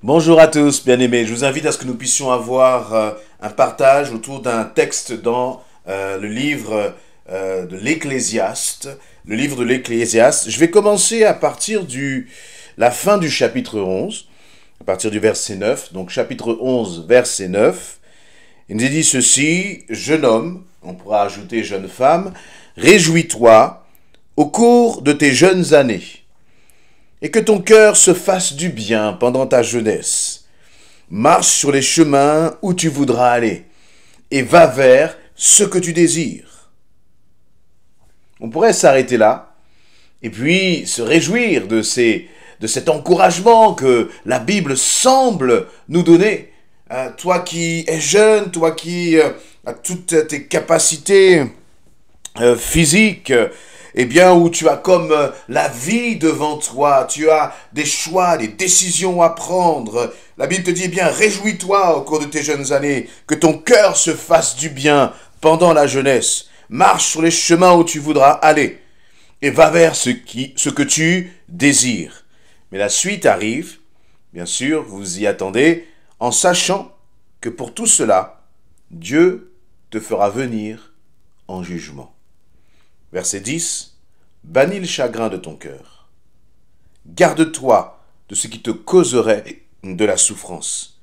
Bonjour à tous, bien-aimés. Je vous invite à ce que nous puissions avoir un partage autour d'un texte dans le livre de l'Ecclésiaste. Le livre de l'Ecclésiaste. Je vais commencer à partir de la fin du chapitre 11, à partir du verset 9. Donc chapitre 11, verset 9. Il nous est dit ceci: jeune homme, on pourra ajouter jeune femme, réjouis-toi au cours de tes jeunes années, et que ton cœur se fasse du bien pendant ta jeunesse. Marche sur les chemins où tu voudras aller, et va vers ce que tu désires. On pourrait s'arrêter là, et puis se réjouir de cet encouragement que la Bible semble nous donner. Toi qui es jeune, toi qui as toutes tes capacités physiques, eh bien, où tu as comme la vie devant toi, tu as des choix, des décisions à prendre. La Bible te dit, eh bien, réjouis-toi au cours de tes jeunes années, que ton cœur se fasse du bien pendant la jeunesse. Marche sur les chemins où tu voudras aller, et va vers ce que tu désires. Mais la suite arrive, bien sûr, vous y attendez, en sachant que pour tout cela, Dieu te fera venir en jugement. Verset 10. Bannis le chagrin de ton cœur. Garde-toi de ce qui te causerait de la souffrance.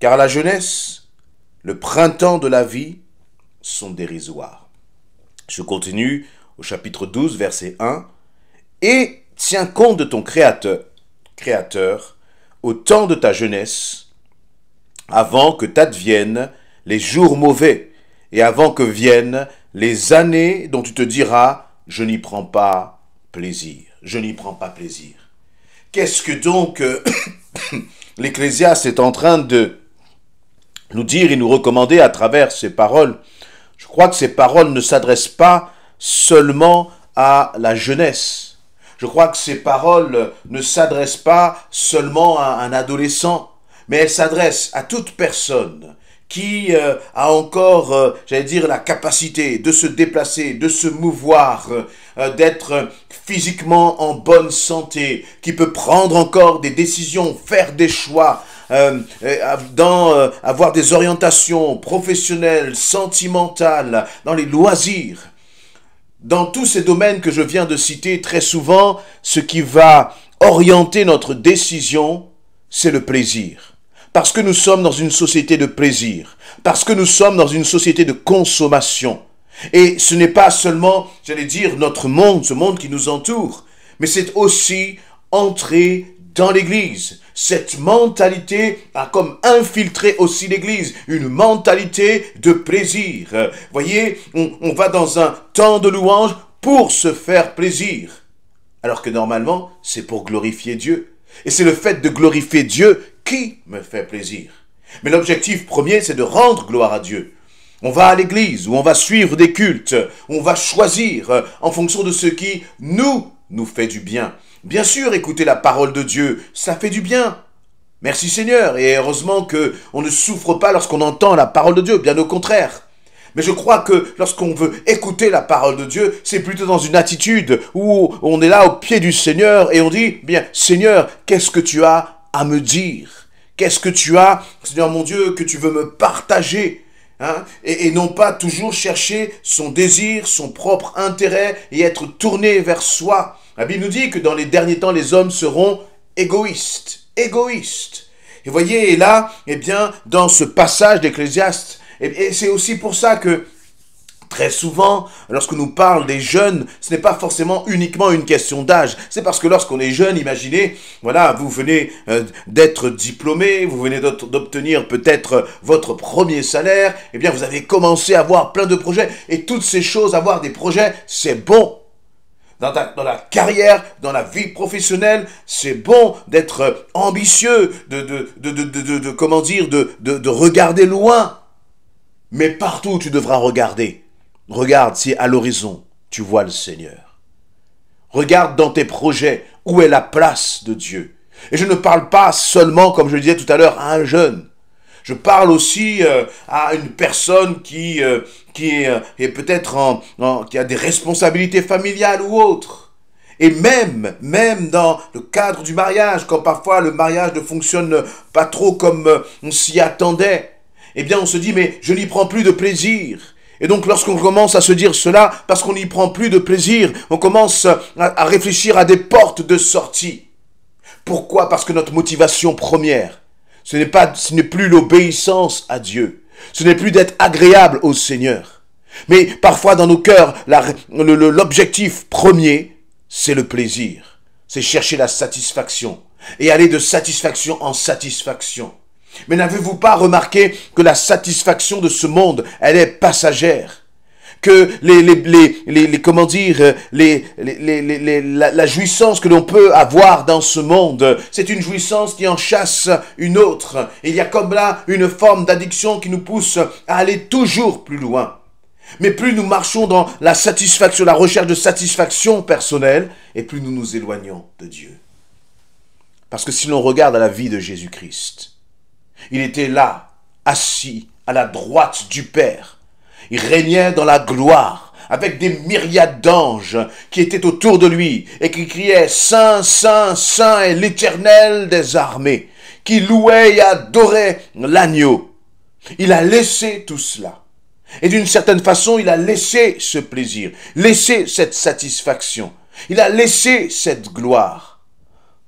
Car la jeunesse, le printemps de la vie, sont dérisoires. Je continue au chapitre 12, verset 1. Et tiens compte de ton créateur, au temps de ta jeunesse, avant que t'adviennent les jours mauvais, et avant que viennent les années dont tu te diras, je n'y prends pas plaisir. Je n'y prends pas plaisir. Qu'est-ce que donc l'Ecclésiaste est en train de nous dire et nous recommander à travers ces paroles? Je crois que ces paroles ne s'adressent pas seulement à la jeunesse. Je crois que ces paroles ne s'adressent pas seulement à un adolescent, mais elles s'adressent à toute personne qui a encore, j'allais dire, la capacité de se déplacer, de se mouvoir, d'être physiquement en bonne santé, qui peut prendre encore des décisions, faire des choix, avoir des orientations professionnelles, sentimentales, dans les loisirs. Dans tous ces domaines que je viens de citer, très souvent, ce qui va orienter notre décision, c'est le plaisir. Parce que nous sommes dans une société de plaisir, parce que nous sommes dans une société de consommation. Et ce n'est pas seulement, j'allais dire, notre monde, ce monde qui nous entoure, mais c'est aussi entrer dans l'Église. Cette mentalité a comme infiltré aussi l'Église, une mentalité de plaisir. Voyez, on va dans un temps de louange pour se faire plaisir, alors que normalement, c'est pour glorifier Dieu. Et c'est le fait de glorifier Dieu qui me fait plaisir. Mais l'objectif premier, c'est de rendre gloire à Dieu. On va à l'église, où on va suivre des cultes, où on va choisir en fonction de ce qui nous fait du bien. Bien sûr, écouter la parole de Dieu, ça fait du bien. Merci Seigneur, et heureusement qu'on ne souffre pas lorsqu'on entend la parole de Dieu, bien au contraire. Mais je crois que lorsqu'on veut écouter la parole de Dieu, c'est plutôt dans une attitude où on est là au pied du Seigneur et on dit, bien, Seigneur, qu'est-ce que tu as à me dire? Qu'est-ce que tu as, Seigneur mon Dieu, que tu veux me partager? Et non pas toujours chercher son désir, son propre intérêt et être tourné vers soi. La Bible nous dit que dans les derniers temps, les hommes seront égoïstes. Égoïstes. Et voyez, et là, eh bien, dans ce passage d'Ecclésiaste, et c'est aussi pour ça que très souvent, lorsqu'on nous parle des jeunes, ce n'est pas forcément uniquement une question d'âge. C'est parce que lorsqu'on est jeune, imaginez, voilà, vous venez d'être diplômé, vous venez d'obtenir peut-être votre premier salaire, eh bien vous avez commencé à avoir plein de projets. Et toutes ces choses, avoir des projets, c'est bon. Dans la carrière, dans la vie professionnelle, c'est bon d'être ambitieux, comment dire, de regarder loin. Mais partout où tu devras regarder, regarde si à l'horizon, tu vois le Seigneur. Regarde dans tes projets où est la place de Dieu. Et je ne parle pas seulement, comme je le disais tout à l'heure, à un jeune. Je parle aussi à une personne qui est peut-être qui a des responsabilités familiales ou autres. Et même dans le cadre du mariage, quand parfois le mariage ne fonctionne pas trop comme on s'y attendait, eh bien on se dit, mais je n'y prends plus de plaisir. Et donc lorsqu'on commence à se dire cela, parce qu'on n'y prend plus de plaisir, on commence à réfléchir à des portes de sortie. Pourquoi? Parce que notre motivation première, ce n'est plus l'obéissance à Dieu. Ce n'est plus d'être agréable au Seigneur. Mais parfois dans nos cœurs, l'objectif premier, c'est le plaisir. C'est chercher la satisfaction. Et aller de satisfaction en satisfaction. Mais n'avez-vous pas remarqué que la satisfaction de ce monde, elle est passagère? Que la jouissance que l'on peut avoir dans ce monde, c'est une jouissance qui en chasse une autre. Il y a comme là une forme d'addiction qui nous pousse à aller toujours plus loin. Mais plus nous marchons dans la satisfaction, la recherche de satisfaction personnelle, et plus nous nous éloignons de Dieu. Parce que si l'on regarde à la vie de Jésus-Christ, il était là, assis à la droite du Père. Il régnait dans la gloire, avec des myriades d'anges qui étaient autour de lui et qui criaient « Saint, Saint, Saint est l'Éternel des armées », qui louait et adorait l'agneau. Il a laissé tout cela. Et d'une certaine façon, il a laissé ce plaisir, laissé cette satisfaction. Il a laissé cette gloire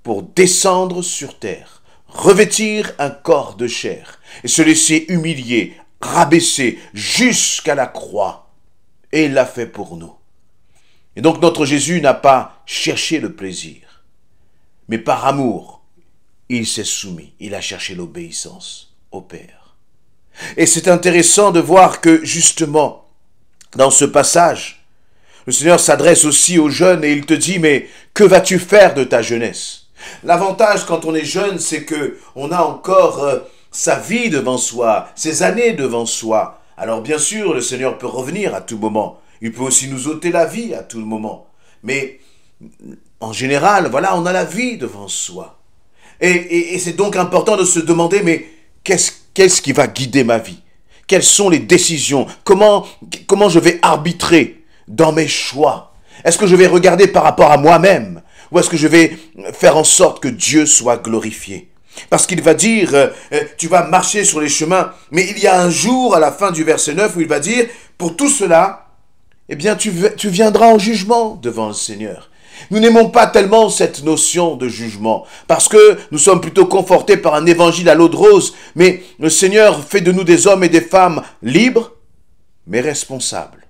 pour descendre sur terre, revêtir un corps de chair et se laisser humilier, rabaisser jusqu'à la croix. Et il l'a fait pour nous. Et donc notre Jésus n'a pas cherché le plaisir, mais par amour, il s'est soumis, il a cherché l'obéissance au Père. Et c'est intéressant de voir que justement, dans ce passage, le Seigneur s'adresse aussi aux jeunes et il te dit, mais que vas-tu faire de ta jeunesse? L'avantage quand on est jeune, c'est que on a encore sa vie devant soi, ses années devant soi. Alors bien sûr, le Seigneur peut revenir à tout moment. Il peut aussi nous ôter la vie à tout moment. Mais en général, voilà, on a la vie devant soi. Et c'est donc important de se demander, mais qu'est-ce qui va guider ma vie? Quelles sont les décisions? Comment je vais arbitrer dans mes choix? Est-ce que je vais regarder par rapport à moi-même? Ou est-ce que je vais faire en sorte que Dieu soit glorifié? Parce qu'il va dire, tu vas marcher sur les chemins, mais il y a un jour, à la fin du verset 9, où il va dire, pour tout cela, eh bien, tu viendras en jugement devant le Seigneur. Nous n'aimons pas tellement cette notion de jugement, parce que nous sommes plutôt confortés par un évangile à l'eau de rose, mais le Seigneur fait de nous des hommes et des femmes libres, mais responsables.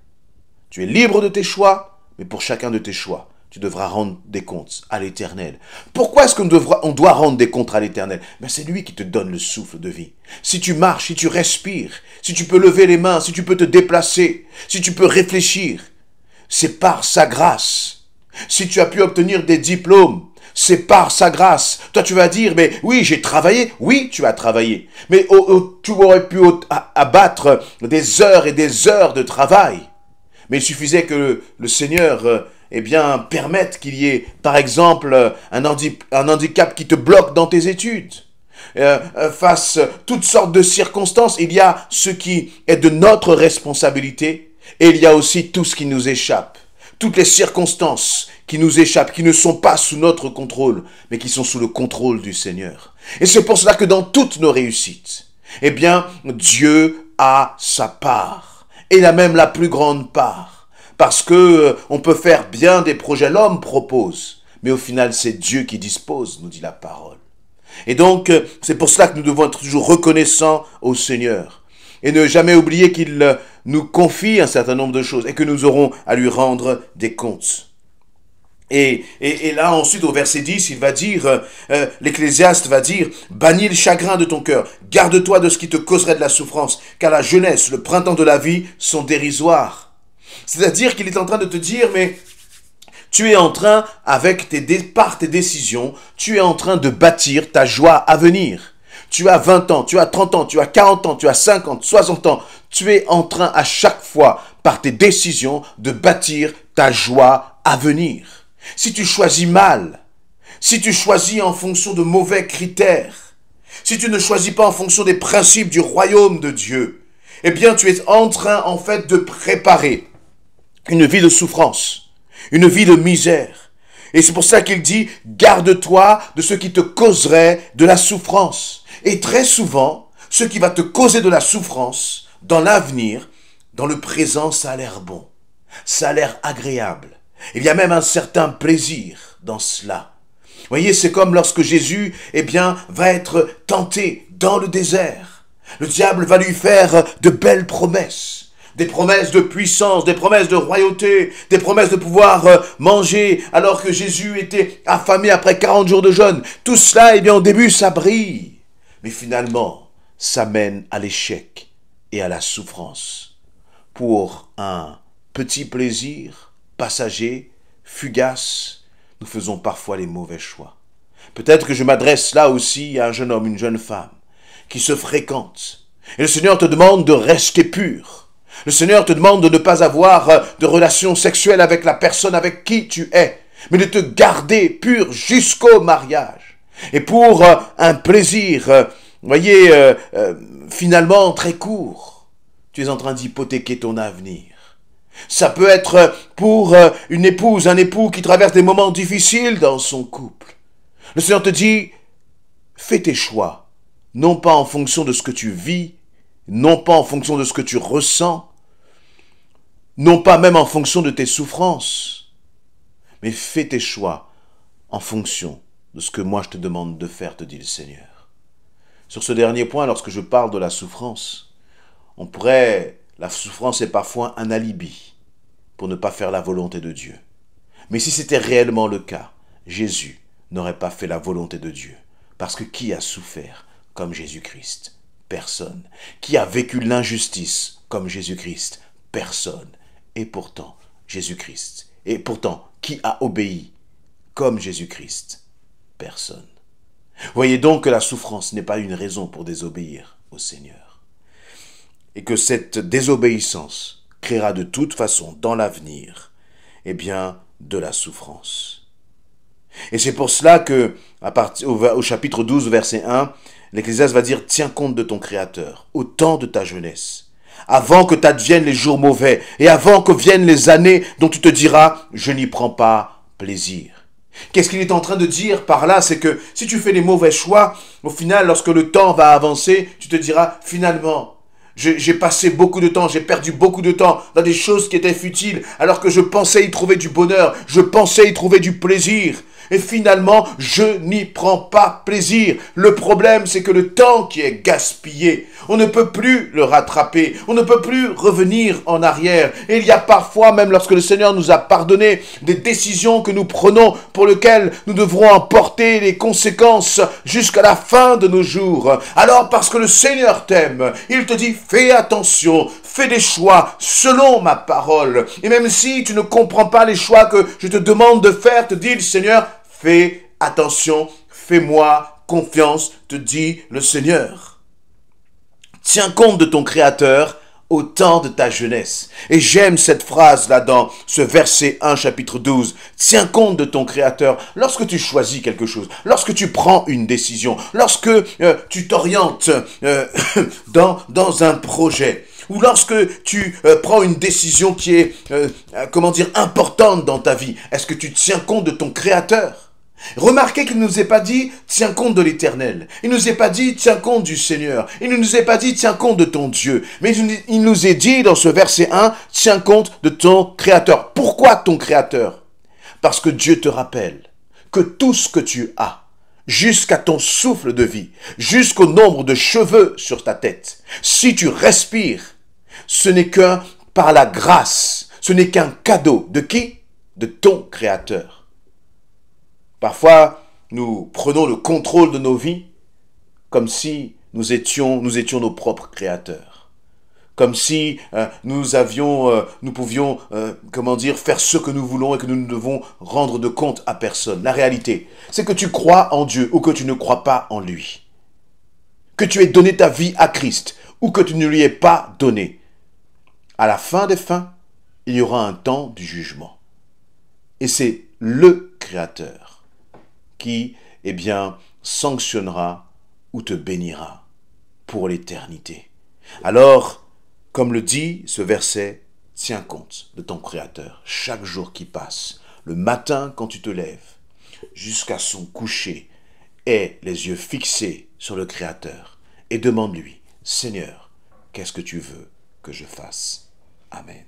Tu es libre de tes choix, mais pour chacun de tes choix, tu devras rendre des comptes à l'Éternel. Pourquoi est-ce qu'on doit rendre des comptes à l'Éternel? Ben c'est lui qui te donne le souffle de vie. Si tu marches, si tu respires, si tu peux lever les mains, si tu peux te déplacer, si tu peux réfléchir, c'est par sa grâce. Si tu as pu obtenir des diplômes, c'est par sa grâce. Toi, tu vas dire, mais oui, j'ai travaillé. Oui, tu as travaillé. Mais tu aurais pu abattre des heures et des heures de travail. Mais il suffisait que le Seigneur permette qu'il y ait, par exemple, un handicap qui te bloque dans tes études. Face à toutes sortes de circonstances, il y a ce qui est de notre responsabilité et il y a aussi tout ce qui nous échappe. Toutes les circonstances qui nous échappent, qui ne sont pas sous notre contrôle, mais qui sont sous le contrôle du Seigneur. Et c'est pour cela que dans toutes nos réussites, eh bien, Dieu a sa part. Et il a même la plus grande part. Parce que on peut faire bien des projets, l'homme propose. Mais au final, c'est Dieu qui dispose, nous dit la parole. Et donc, c'est pour cela que nous devons être toujours reconnaissants au Seigneur. Et ne jamais oublier qu'il nous confie un certain nombre de choses et que nous aurons à lui rendre des comptes. Et là, ensuite, au verset 10, il va dire, l'Ecclésiaste va dire, « Bannis le chagrin de ton cœur, garde-toi de ce qui te causerait de la souffrance, car la jeunesse, le printemps de la vie sont dérisoires. » C'est-à-dire qu'il est en train de te dire, mais tu es en train, par tes décisions, tu es en train de bâtir ta joie à venir. Tu as 20 ans, tu as 30 ans, tu as 40 ans, tu as 50, 60 ans. Tu es en train à chaque fois, par tes décisions, de bâtir ta joie à venir. Si tu choisis mal, si tu choisis en fonction de mauvais critères, si tu ne choisis pas en fonction des principes du royaume de Dieu, eh bien tu es en train en fait de préparer une vie de souffrance, une vie de misère, Et c'est pour ça qu'il dit, garde-toi de ce qui te causerait de la souffrance. Et très souvent, ce qui va te causer de la souffrance, dans l'avenir, dans le présent, ça a l'air bon. Ça a l'air agréable. Il y a même un certain plaisir dans cela. Vous voyez, c'est comme lorsque Jésus, va être tenté dans le désert. Le diable va lui faire de belles promesses. Des promesses de puissance, des promesses de royauté, des promesses de pouvoir manger alors que Jésus était affamé après 40 jours de jeûne. Tout cela, au début, ça brille. Mais finalement, ça mène à l'échec et à la souffrance. Pour un petit plaisir passager, fugace, nous faisons parfois les mauvais choix. Peut-être que je m'adresse là aussi à un jeune homme, une jeune femme, qui se fréquentent. Et le Seigneur te demande de rester pur. Le Seigneur te demande de ne pas avoir de relations sexuelles avec la personne avec qui tu es, mais de te garder pur jusqu'au mariage. Et pour un plaisir, finalement très court, tu es en train d'hypothéquer ton avenir. Ça peut être pour une épouse, un époux qui traverse des moments difficiles dans son couple. Le Seigneur te dit, fais tes choix, non pas en fonction de ce que tu vis, non pas en fonction de ce que tu ressens, non pas même en fonction de tes souffrances, mais fais tes choix en fonction de ce que moi je te demande de faire, te dit le Seigneur. Sur ce dernier point, lorsque je parle de la souffrance, la souffrance est parfois un alibi pour ne pas faire la volonté de Dieu. Mais si c'était réellement le cas, Jésus n'aurait pas fait la volonté de Dieu. Parce que qui a souffert comme Jésus-Christ? Personne. Qui a vécu l'injustice comme Jésus-Christ? Personne. Et pourtant, Jésus-Christ. Et pourtant, qui a obéi comme Jésus-Christ? Personne. Voyez donc que la souffrance n'est pas une raison pour désobéir au Seigneur. Et que cette désobéissance créera de toute façon dans l'avenir, de la souffrance. Et c'est pour cela que, au chapitre 12, verset 1, l'Ecclésiaste va dire « Tiens compte de ton Créateur, au temps de ta jeunesse, avant que t'adviennent les jours mauvais, et avant que viennent les années dont tu te diras « Je n'y prends pas plaisir ». Qu'est-ce qu'il est en train de dire par là? C'est que si tu fais les mauvais choix, au final, lorsque le temps va avancer, tu te diras « Finalement, j'ai passé beaucoup de temps, j'ai perdu beaucoup de temps dans des choses qui étaient futiles, alors que je pensais y trouver du bonheur, je pensais y trouver du plaisir. Et finalement, je n'y prends pas plaisir. Le problème, c'est que le temps qui est gaspillé, on ne peut plus le rattraper, on ne peut plus revenir en arrière. Et il y a parfois, même lorsque le Seigneur nous a pardonné, des décisions que nous prenons pour lesquelles nous devrons en porter les conséquences jusqu'à la fin de nos jours. Alors, parce que le Seigneur t'aime, il te dit, fais attention, fais des choix selon ma parole. Et même si tu ne comprends pas les choix que je te demande de faire, te dit le Seigneur, fais attention, fais-moi confiance, te dit le Seigneur. Tiens compte de ton Créateur au temps de ta jeunesse. Et j'aime cette phrase-là dans ce verset 1, chapitre 12. Tiens compte de ton Créateur lorsque tu choisis quelque chose, lorsque tu prends une décision, lorsque tu t'orientes dans un projet, ou lorsque tu prends une décision qui est, importante dans ta vie. Est-ce que tu tiens compte de ton Créateur? Remarquez qu'il ne nous est pas dit « tiens compte de l'Éternel ». Il ne nous est pas dit « tiens compte du Seigneur ». Il ne nous est pas dit « tiens compte de ton Dieu ». Mais il nous est dit dans ce verset 1 « tiens compte de ton Créateur ». Pourquoi ton Créateur? Parce que Dieu te rappelle que tout ce que tu as, jusqu'à ton souffle de vie, jusqu'au nombre de cheveux sur ta tête, si tu respires, ce n'est que par la grâce, ce n'est qu'un cadeau. De qui? De ton Créateur. Parfois, nous prenons le contrôle de nos vies comme si nous étions nos propres créateurs. Comme si nous pouvions faire ce que nous voulons et que nous ne devons rendre de compte à personne. La réalité, c'est que tu crois en Dieu ou que tu ne crois pas en lui. Que tu aies donné ta vie à Christ ou que tu ne lui aies pas donné. À la fin des fins, il y aura un temps du jugement. Et c'est le Créateur qui, sanctionnera ou te bénira pour l'éternité. Alors, comme le dit ce verset, tiens compte de ton Créateur chaque jour qui passe. le matin quand tu te lèves, jusqu'à son coucher, aie les yeux fixés sur le Créateur et demande-lui, Seigneur, qu'est-ce que tu veux que je fasse? Amen.